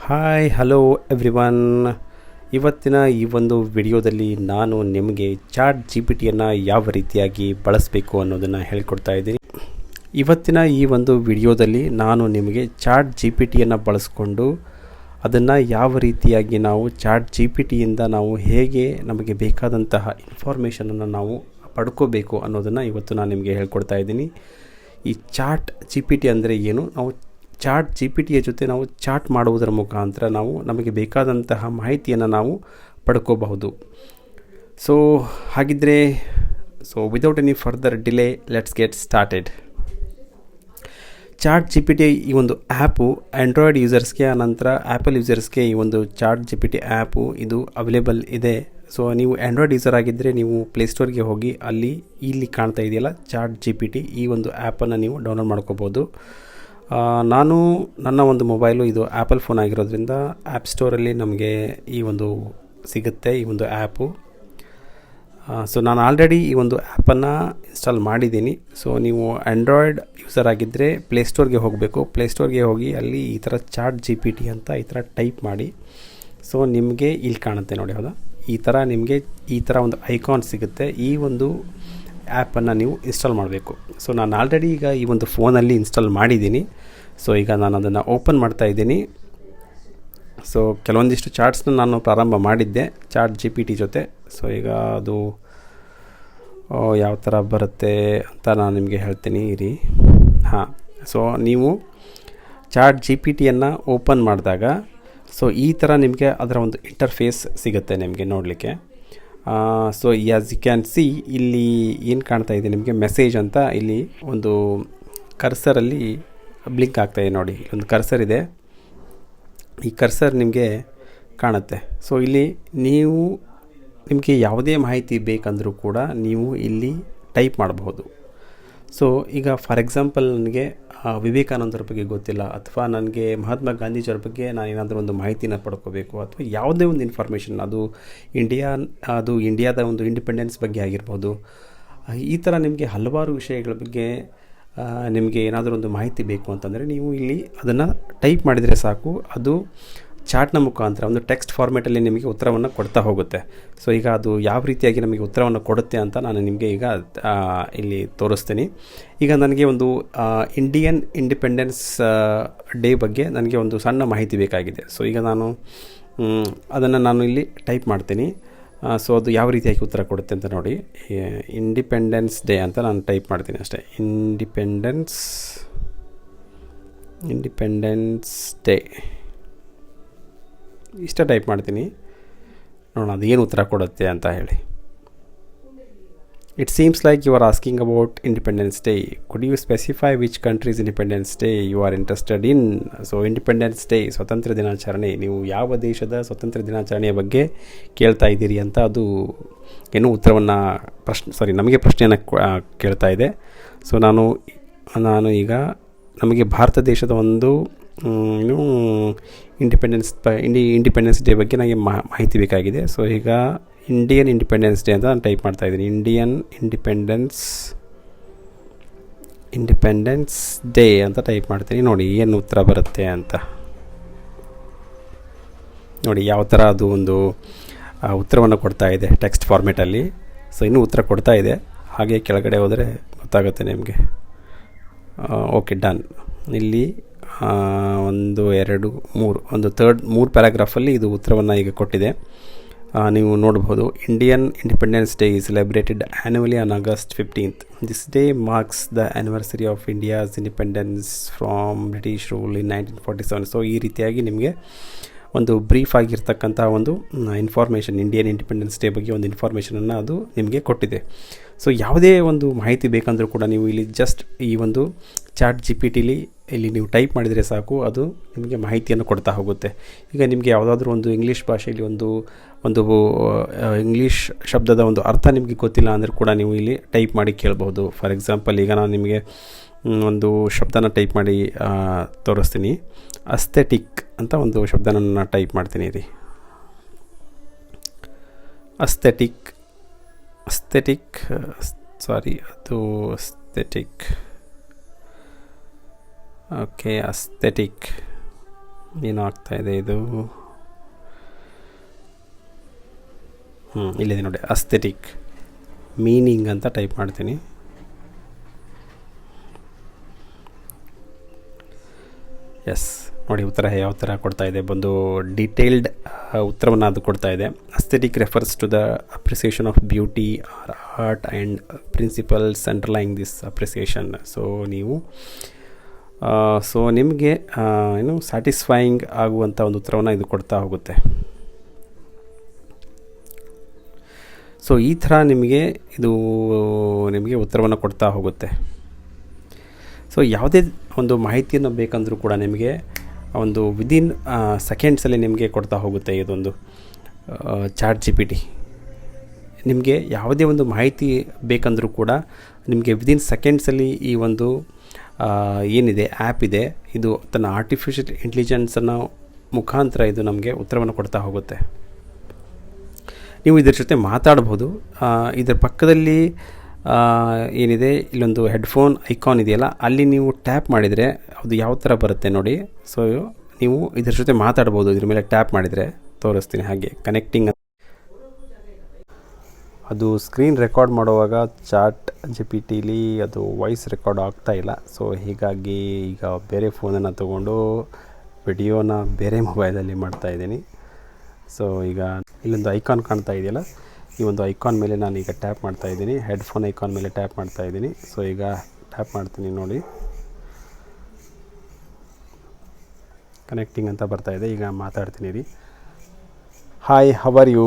Hi hello everyone. ಇವತ್ತಿನ ಈ ಒಂದು ವಿಡಿಯೋದಲ್ಲಿ ನಾನು ನಿಮಗೆ ಚಾಟ್ ಜಿ ಪಿ ಟಿಯನ್ನು ಯಾವ ರೀತಿಯಾಗಿ ಬಳಸಬೇಕು ಅನ್ನೋದನ್ನು ಹೇಳ್ಕೊಡ್ತಾ ಇದ್ದೀನಿ. ಇವತ್ತಿನ ಈ ಒಂದು ವಿಡಿಯೋದಲ್ಲಿ ನಾನು ನಿಮಗೆ ಚಾಟ್ ಜಿ ಪಿ ಟಿಯನ್ನು ಬಳಸ್ಕೊಂಡು ಅದನ್ನು ಯಾವ ರೀತಿಯಾಗಿ ನಾವು ಚಾಟ್ ಜಿ ಪಿ ಟಿಯಿಂದ ನಾವು ಹೇಗೆ ನಮಗೆ ಬೇಕಾದಂತಹ ಇನ್ಫಾರ್ಮೇಷನನ್ನು ನಾವು ಪಡ್ಕೋಬೇಕು ಅನ್ನೋದನ್ನು ಇವತ್ತು ನಾನು ನಿಮಗೆ ಹೇಳ್ಕೊಡ್ತಾ ಇದ್ದೀನಿ. ಈ ಚಾಟ್ ಜಿ ಪಿ ಟಿ ಅಂದರೆ ಏನು, ನಾವು ಚಾಟ್ ಜಿ ಪಿ ಟಿಯ ಜೊತೆ ನಾವು ಚಾಟ್ ಮಾಡುವುದರ ಮುಖಾಂತರ ನಾವು ನಮಗೆ ಬೇಕಾದಂತಹ ಮಾಹಿತಿಯನ್ನು ನಾವು ಪಡ್ಕೋಬಹುದು. ಹಾಗಿದ್ದರೆ without any further delay let's get started. Chat G P T ಈ ಒಂದು ಆ್ಯಪು ಆ್ಯಂಡ್ರಾಯ್ಡ್ ಯೂಸರ್ಸ್ಗೆ, ಆನಂತರ ಆ್ಯಪಲ್ ಯೂಸರ್ಸ್ಗೆ ಈ ಒಂದು chat G P T app ಇದು ಅವೈಲೇಬಲ್ ಇದೆ. ನೀವು ಆ್ಯಂಡ್ರಾಯ್ಡ್ ಯೂಸರ್ ಆಗಿದ್ದರೆ ನೀವು ಪ್ಲೇಸ್ಟೋರ್ಗೆ ಹೋಗಿ ಇಲ್ಲಿ ಕಾಣ್ತಾ ಇದೆಯಲ್ಲ ಚಾಟ್ ಜಿ ಪಿ ಟಿ, ಈ ಒಂದು ಆ್ಯಪನ್ನು ನೀವು ಡೌನ್ಲೋಡ್ ಮಾಡ್ಕೋಬೋದು. ನಾನು ನನ್ನ ಒಂದು ಮೊಬೈಲು ಇದು ಆ್ಯಪಲ್ ಫೋನ್ ಆಗಿರೋದ್ರಿಂದ ಆ್ಯಪ್ ಸ್ಟೋರಲ್ಲಿ ನಮಗೆ ಈ ಒಂದು ಸಿಗುತ್ತೆ, ಈ ಒಂದು ಆ್ಯಪು. ನಾನು ಆಲ್ರೆಡಿ ಈ ಒಂದು ಆ್ಯಪನ್ನು ಇನ್ಸ್ಟಾಲ್ ಮಾಡಿದ್ದೀನಿ. ನೀವು ಆ್ಯಂಡ್ರಾಯ್ಡ್ ಯೂಸರ್ ಆಗಿದ್ದರೆ ಪ್ಲೇಸ್ಟೋರ್ಗೆ ಹೋಗಬೇಕು. ಪ್ಲೇಸ್ಟೋರ್ಗೆ ಹೋಗಿ ಅಲ್ಲಿ ಈ ಥರ ಚಾಟ್ ಜಿ ಪಿ ಟಿ ಅಂತ ಈ ಥರ ಟೈಪ್ ಮಾಡಿ ನಿಮಗೆ ಇಲ್ಲಿ ಕಾಣುತ್ತೆ ನೋಡಿ, ಹೌದಾ, ಈ ಥರ ಒಂದು ಐಕಾನ್ ಸಿಗುತ್ತೆ. ಈ ಒಂದು ಆ್ಯಪನ್ನು ನೀವು ಇನ್ಸ್ಟಾಲ್ ಮಾಡಬೇಕು. ನಾನು ಆಲ್ರೆಡಿ ಈಗ ಈ ಒಂದು ಫೋನಲ್ಲಿ ಇನ್ಸ್ಟಾಲ್ ಮಾಡಿದ್ದೀನಿ. ಈಗ ನಾನು ಅದನ್ನು ಓಪನ್ ಮಾಡ್ತಾ ಇದ್ದೀನಿ. ಕೆಲವೊಂದಿಷ್ಟು ಚಾಟ್ಸ್ನ ನಾನು ಪ್ರಾರಂಭ ಮಾಡಿದ್ದೆ ಚಾಟ್ ಜಿ ಪಿ ಟಿ ಜೊತೆ. ಈಗ ಅದು ಯಾವ ಥರ ಬರುತ್ತೆ ಅಂತ ನಾನು ನಿಮಗೆ ಹೇಳ್ತೀನಿ ಇರಿ. ನೀವು ಚಾಟ್ ಜಿ ಪಿ ಟಿಯನ್ನು ಓಪನ್ ಮಾಡಿದಾಗ ಈ ಥರ ನಿಮಗೆ ಅದರ ಒಂದು ಇಂಟರ್ಫೇಸ್ ಸಿಗುತ್ತೆ ನಿಮಗೆ ನೋಡಲಿಕ್ಕೆ. ಆ್ಯಸ್ ಯು ಕ್ಯಾನ್ ಸಿ ಇಲ್ಲಿ ಏನು ಕಾಣ್ತಾ ಇದೆ ನಿಮಗೆ, ಮೆಸೇಜ್ ಅಂತ ಇಲ್ಲಿ ಒಂದು ಕರ್ಸರಲ್ಲಿ ಬ್ಲಿಂಕ್ ಆಗ್ತಾಯಿದೆ ನೋಡಿ. ಒಂದು ಕರ್ಸರ್ ಇದೆ, ಈ ಕರ್ಸರ್ ನಿಮಗೆ ಕಾಣುತ್ತೆ. ಇಲ್ಲಿ ನಿಮಗೆ ಯಾವುದೇ ಮಾಹಿತಿ ಬೇಕಂದರೂ ಕೂಡ ನೀವು ಇಲ್ಲಿ ಟೈಪ್ ಮಾಡಬಹುದು. ಈಗ ಫಾರ್ ಎಕ್ಸಾಂಪಲ್ ನನಗೆ ವಿವೇಕಾನಂದರ ಬಗ್ಗೆ ಗೊತ್ತಿಲ್ಲ, ಅಥವಾ ನನಗೆ ಮಹಾತ್ಮ ಗಾಂಧೀಜಿಯವ್ರ ಬಗ್ಗೆ ನಾನು ಏನಾದರೂ ಒಂದು ಮಾಹಿತಿನ ಪಡ್ಕೋಬೇಕು, ಅಥವಾ ಯಾವುದೇ ಒಂದು ಇನ್ಫಾರ್ಮೇಷನ್, ಅದು ಇಂಡಿಯಾದ ಒಂದು ಇಂಡಿಪೆಂಡೆನ್ಸ್ ಬಗ್ಗೆ ಆಗಿರ್ಬೋದು. ಈ ಥರ ನಿಮಗೆ ಹಲವಾರು ವಿಷಯಗಳ ಬಗ್ಗೆ ನಿಮಗೆ ಏನಾದರೂ ಒಂದು ಮಾಹಿತಿ ಬೇಕು ಅಂತಂದರೆ ನೀವು ಇಲ್ಲಿ ಅದನ್ನು ಟೈಪ್ ಮಾಡಿದರೆ ಸಾಕು, ಅದು ಚಾಟ್ನ ಮುಖಾಂತರ ಒಂದು ಟೆಕ್ಸ್ಟ್ ಫಾರ್ಮೇಟಲ್ಲಿ ನಿಮಗೆ ಉತ್ತರವನ್ನು ಕೊಡ್ತಾ ಹೋಗುತ್ತೆ. ಈಗ ಅದು ಯಾವ ರೀತಿಯಾಗಿ ನಮಗೆ ಉತ್ತರವನ್ನು ಕೊಡುತ್ತೆ ಅಂತ ನಾನು ನಿಮಗೆ ಈಗ ಇಲ್ಲಿ ತೋರಿಸ್ತೀನಿ. ಈಗ ನನಗೆ ಒಂದು ಇಂಡಿಯನ್ ಇಂಡಿಪೆಂಡೆನ್ಸ್ ಡೇ ಬಗ್ಗೆ ನನಗೆ ಒಂದು ಸಣ್ಣ ಮಾಹಿತಿ ಬೇಕಾಗಿದೆ. ಈಗ ಅದನ್ನು ನಾನು ಇಲ್ಲಿ ಟೈಪ್ ಮಾಡ್ತೀನಿ. ಅದು ಯಾವ ರೀತಿಯಾಗಿ ಉತ್ತರ ಕೊಡುತ್ತೆ ಅಂತ ನೋಡಿ. ಇಂಡಿಪೆಂಡೆನ್ಸ್ ಡೇ ಅಂತ ನಾನು ಟೈಪ್ ಮಾಡ್ತೀನಿ ಅಷ್ಟೇ. ಇಂಡಿಪೆಂಡೆನ್ಸ್ ಡೇ ಇಷ್ಟ ಟೈಪ್ ಮಾಡ್ತೀನಿ, ನೋಡೋಣ ಅದು ಏನು ಉತ್ತರ ಕೊಡುತ್ತೆ ಅಂತ ಹೇಳಿ. It seems like you are asking about independence day. Could you specify which country's independence day you are interested in? Independence day, ಸ್ವಾತಂತ್ರ್ಯ ದಿನಾಚರಣೆ, ನೀವು ಯಾವ ದೇಶದ ಸ್ವಾತಂತ್ರ್ಯ ದಿನಾಚರಣೆಯ ಬಗ್ಗೆ ಕೇಳ್ತಾ ಇದ್ದೀರಿ ಅಂತ ಅದು ಏನೋ ಉತ್ತರವನ್ನು ನಮಗೆ ಪ್ರಶ್ನೆಯನ್ನು ಕೇಳ್ತಾ ಇದೆ. ನಾನು ಈಗ ನಮಗೆ ಭಾರತ ದೇಶದ ಒಂದು ಇಂಡಿಪೆಂಡೆನ್ಸ್ ಡೇ ಬಗ್ಗೆ ನನಗೆ ಮಾಹಿತಿ ಬೇಕಾಗಿದೆ. ಈಗ ಇಂಡಿಯನ್ ಇಂಡಿಪೆಂಡೆನ್ಸ್ ಡೇ ಅಂತ ನಾನು ಟೈಪ್ ಮಾಡ್ತಾ ಇದ್ದೀನಿ. ಇಂಡಿಯನ್ ಇಂಡಿಪೆಂಡೆನ್ಸ್ ಡೇ ಅಂತ ಟೈಪ್ ಮಾಡ್ತೀನಿ. ನೋಡಿ ಏನು ಉತ್ತರ ಬರುತ್ತೆ ಅಂತ ನೋಡಿ, ಯಾವ ಥರ ಅದು ಒಂದು ಉತ್ತರವನ್ನು ಕೊಡ್ತಾ ಇದೆ ಟೆಕ್ಸ್ಟ್ ಫಾರ್ಮೇಟಲ್ಲಿ. ಇನ್ನೂ ಉತ್ತರ ಕೊಡ್ತಾ ಇದೆ, ಹಾಗೆ ಕೆಳಗಡೆ ಹೋದರೆ ಗೊತ್ತಾಗುತ್ತೆ ನಿಮಗೆ. Okay, done. ಇಲ್ಲಿ 1 2 3 ಮೂರು ಪ್ಯಾರಾಗ್ರಾಫಲ್ಲಿ ಇದು ಉತ್ತರವನ್ನು ಈಗ ಕೊಟ್ಟಿದೆ. ನೀವು ನೋಡ್ಬೋದು. Indian independence day is celebrated annually on August 15th. This day marks the anniversary of India's independence from British rule in 1947. ಈ ರೀತಿಯಾಗಿ ನಿಮಗೆ ಒಂದು ಬ್ರೀಫ್ ಆಗಿರ್ತಕ್ಕಂಥ ಒಂದು ಇನ್ಫಾರ್ಮೇಷನ್, ಇಂಡಿಯನ್ ಇಂಡಿಪೆಂಡೆನ್ಸ್ ಡೇ ಬಗ್ಗೆ ಒಂದು ಇನ್ಫಾರ್ಮೇಷನನ್ನು ಅದು ನಿಮಗೆ ಕೊಟ್ಟಿದೆ. ಯಾವುದೇ ಒಂದು ಮಾಹಿತಿ ಬೇಕಂದರೂ ಕೂಡ ನೀವು ಇಲ್ಲಿ ಜಸ್ಟ್ ಈ ಒಂದು ಚಾಟ್ ಜಿ ಪಿ ಟಿಲಿ ಇಲ್ಲಿ ನೀವು ಟೈಪ್ ಮಾಡಿದರೆ ಸಾಕು, ಅದು ನಿಮಗೆ ಮಾಹಿತಿಯನ್ನು ಕೊಡ್ತಾ ಹೋಗುತ್ತೆ. ಈಗ ನಿಮಗೆ ಯಾವುದಾದ್ರೂ ಒಂದು ಇಂಗ್ಲೀಷ್ ಭಾಷೆಯಲ್ಲಿ ಒಂದು ಇಂಗ್ಲೀಷ್ ಶಬ್ದದ ಒಂದು ಅರ್ಥ ನಿಮಗೆ ಗೊತ್ತಿಲ್ಲ ಅಂದರೆ ಕೂಡ ನೀವು ಇಲ್ಲಿ ಟೈಪ್ ಮಾಡಿ ಕೇಳಬಹುದು. ಫಾರ್ ಎಕ್ಸಾಂಪಲ್ ಈಗ ನಾನು ನಿಮಗೆ ಒಂದು ಶಬ್ದನ ಟೈಪ್ ಮಾಡಿ ತೋರಿಸ್ತೀನಿ. ಅಸ್ಥೆಟಿಕ್ ಅಂತ ಒಂದು ಶಬ್ದನ ನಾನು ಟೈಪ್ ಮಾಡ್ತೀನಿ ರೀ. Aesthetic okay, aesthetic. ಏನು ಆಗ್ತಾಯಿದೆ ಇದು. ಇಲ್ಲಿದೆ ನೋಡಿ, ಅಸ್ಥೆಟಿಕ್ ಮೀನಿಂಗ್ ಅಂತ ಟೈಪ್ ಮಾಡ್ತೀನಿ. ಎಸ್ ನೋಡಿ, ಉತ್ತರ ಯಾವ ಥರ ಕೊಡ್ತಾ ಇದೆ, ಬಂದು ಡೀಟೇಲ್ಡ್ ಉತ್ತರವನ್ನು ಅದು ಕೊಡ್ತಾ ಇದೆ. Aesthetic refers to the appreciation of beauty or art and principles underlying this appreciation. So ನಿಮಗೆ ಏನು ಸ್ಯಾಟಿಸ್ಫೈಯಿಂಗ್ ಆಗುವಂಥ ಒಂದು ಉತ್ತರವನ್ನು ಇದು ಕೊಡ್ತಾ ಹೋಗುತ್ತೆ. ಸೊ ಈ ಥರ ನಿಮಗೆ ಉತ್ತರವನ್ನು ಕೊಡ್ತಾ ಹೋಗುತ್ತೆ. ಸೊ ಯಾವುದೇ ಒಂದು ಮಾಹಿತಿಯನ್ನು ಬೇಕಂದರೂ ಕೂಡ ನಿಮಗೆ ಒಂದು ವಿದಿನ್ ಸೆಕೆಂಡ್ಸಲ್ಲಿ ನಿಮಗೆ ಕೊಡ್ತಾ ಹೋಗುತ್ತೆ ಇದೊಂದು ಚಾಟ್ GPT. ನಿಮಗೆ ಯಾವುದೇ ಒಂದು ಮಾಹಿತಿ ಬೇಕಂದರೂ ಕೂಡ ನಿಮಗೆ ವಿದಿನ್ ಸೆಕೆಂಡ್ಸಲ್ಲಿ ಈ ಒಂದು ಏನಿದೆ ಆ್ಯಪ್ ಇದೆ, ಇದು ತನ್ನ ಆರ್ಟಿಫಿಷಿಯಲ್ ಇಂಟೆಲಿಜೆನ್ಸನ್ನು ಮುಖಾಂತರ ಇದು ನಮಗೆ ಉತ್ತರವನ್ನು ಕೊಡ್ತಾ ಹೋಗುತ್ತೆ. ನೀವು ಇದರ ಜೊತೆ ಮಾತಾಡ್ಬೋದು. ಇದರ ಪಕ್ಕದಲ್ಲಿ ಏನಿದೆ, ಇಲ್ಲೊಂದು ಹೆಡ್ಫೋನ್ ಐಕಾನ್ ಇದೆಯಲ್ಲ, ಅಲ್ಲಿ ನೀವು ಟ್ಯಾಪ್ ಮಾಡಿದರೆ ಅದು ಯಾವ ಥರ ಬರುತ್ತೆ ನೋಡಿ. ಸೊ ನೀವು ಇದ್ರ ಜೊತೆ ಮಾತಾಡ್ಬೋದು. ಇದ್ರ ಮೇಲೆ ಟ್ಯಾಪ್ ಮಾಡಿದರೆ ತೋರಿಸ್ತೀನಿ, ಹಾಗೆ ಕನೆಕ್ಟಿಂಗ್. ಅದು ಸ್ಕ್ರೀನ್ ರೆಕಾರ್ಡ್ ಮಾಡುವಾಗ ಚಾಟ್ GPTಲಿ ಅದು ವಾಯ್ಸ್ ರೆಕಾರ್ಡ್ ಆಗ್ತಾ ಇಲ್ಲ. ಸೊ ಹೀಗಾಗಿ ಈಗ ಬೇರೆ ಫೋನನ್ನು ತೊಗೊಂಡು ವಿಡಿಯೋನ ಬೇರೆ ಮೊಬೈಲಲ್ಲಿ ಮಾಡ್ತಾಯಿದ್ದೀನಿ. ಸೊ ಈಗ ಇಲ್ಲೊಂದು ಐಕಾನ್ ಕಾಣ್ತಾ ಇದೆಯಲ್ಲ, ಈ ಒಂದು ಐಕಾನ್ ಮೇಲೆ ನಾನು ಈಗ ಟ್ಯಾಪ್ ಮಾಡ್ತಾಯಿದ್ದೀನಿ, ಹೆಡ್ಫೋನ್ ಐಕಾನ್ ಮೇಲೆ ಟ್ಯಾಪ್ ಮಾಡ್ತಾಯಿದ್ದೀನಿ. ಸೊ ಈಗ ಟ್ಯಾಪ್ ಮಾಡ್ತೀನಿ ನೋಡಿ, ಕನೆಕ್ಟಿಂಗ್ ಅಂತ ಬರ್ತಾಯಿದೆ. ಈಗ ಮಾತಾಡ್ತೀನಿ ರೀ. Hi, how are you?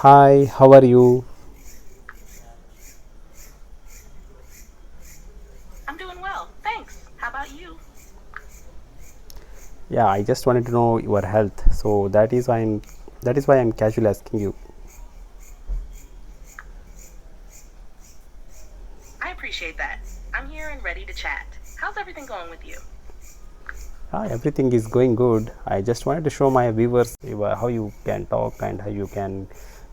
Hi, how are you? Yeah, I just wanted to know your health, so that is why I'm casually asking you. I appreciate that. I'm here and ready to chat. How's everything going with you? Everything is going good. I just wanted to show my viewers how you can talk and how you can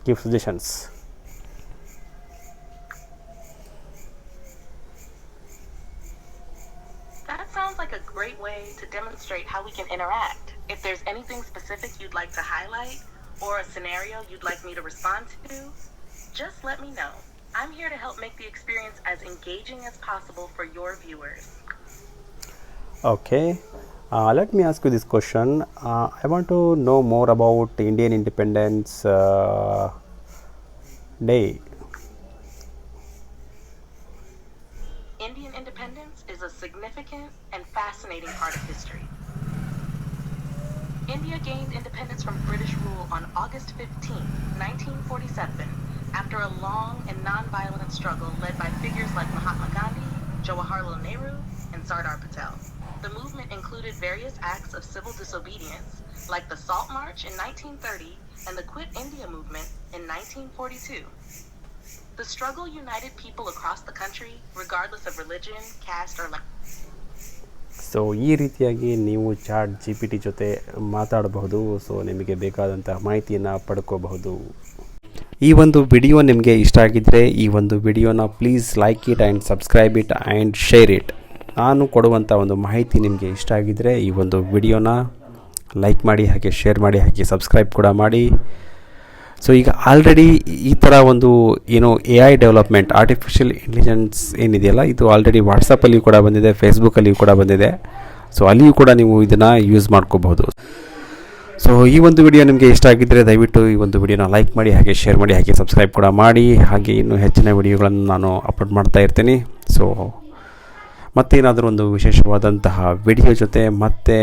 give suggestions. That sounds like a great way to demonstrate how we can interact. If there's anything specific you'd like to highlight or a scenario you'd like me to respond to, just let me know. I'm here to help make the experience as engaging as possible for your viewers. Okay, let me ask you this question. I want to know more about Indian Independence Day. Indian independence is a significant and fascinating part of history. India gained independence from British rule on August 15, 1947, after a long and non-violent struggle led by figures like Mahatma Gandhi, Jawaharlal Nehru, and Sardar Patel. The movement included various acts of civil disobedience, like the Salt March in 1930 and the Quit India movement in 1942. The struggle united people across the country, regardless of religion, caste, or language. So ಈ ರೀತಿಯಾಗಿ ನೀವು chat GPT ಜೊತೆ ಮಾತಾಡಬಹುದು. So ನಿಮಗೆ ಬೇಕಾದಂತಹ ಮಾಹಿತಿಯನ್ನು ಪಡ್ಕೋಬಹುದು. ಈ ಒಂದು ವಿಡಿಯೋ ನಿಮಗೆ ಇಷ್ಟ ಆಗಿದ್ದರೆ ಈ ಒಂದು ವಿಡಿಯೋನ please like it and subscribe it and share it. ನಾನು ಕೊಡುವಂಥ ಒಂದು ಮಾಹಿತಿ ನಿಮಗೆ ಇಷ್ಟ ಆಗಿದ್ದರೆ ಈ ಒಂದು ವಿಡಿಯೋನ ಲೈಕ್ ಮಾಡಿ, ಹಾಗೆ ಶೇರ್ ಮಾಡಿ, ಹಾಗೆ ಸಬ್ಸ್ಕ್ರೈಬ್ ಕೂಡ ಮಾಡಿ. ಸೊ ಈಗ ಆಲ್ರೆಡಿ ಈ ಥರ ಒಂದು AI ಡೆವಲಪ್ಮೆಂಟ್, ಆರ್ಟಿಫಿಷಿಯಲ್ ಇಂಟೆಲಿಜೆನ್ಸ್ ಏನಿದೆಯಲ್ಲ, ಇದು ಆಲ್ರೆಡಿ ವಾಟ್ಸಪ್ಪಲ್ಲಿಯೂ ಕೂಡ ಬಂದಿದೆ, ಫೇಸ್ಬುಕ್ಕಲ್ಲಿಯೂ ಕೂಡ ಬಂದಿದೆ. ಸೊ ಅಲ್ಲಿಯೂ ಕೂಡ ನೀವು ಇದನ್ನು ಯೂಸ್ ಮಾಡ್ಕೋಬಹುದು. ಸೊ ಈ ಒಂದು ವಿಡಿಯೋ ನಿಮಗೆ ಇಷ್ಟ ಆಗಿದ್ದರೆ ದಯವಿಟ್ಟು ಈ ಒಂದು ವಿಡಿಯೋನ ಲೈಕ್ ಮಾಡಿ, ಹಾಗೆ ಶೇರ್ ಮಾಡಿ, ಹಾಗೆ ಸಬ್ಸ್ಕ್ರೈಬ್ ಕೂಡ ಮಾಡಿ. ಹಾಗೆ ಇನ್ನೂ ಹೆಚ್ಚಿನ ವಿಡಿಯೋಗಳನ್ನು ನಾನು ಅಪ್ಲೋಡ್ ಮಾಡ್ತಾ ಇರ್ತೀನಿ. ಸೊ ಮತ್ತೇನಾದರೂ ಒಂದು ವಿಶೇಷವಾದಂತಹ ವಿಡಿಯೋ ಜೊತೆ ಮತ್ತೆ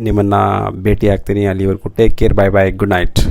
ನಿಮ್ಮನ್ನು ಭೇಟಿ ಆಗ್ತೀನಿ. ಅಲ್ಲಿವರೆಗೂ ಟೇಕ್ ಕೇರ್, ಬಾಯ್ ಬಾಯ್, ಗುಡ್ ನೈಟ್.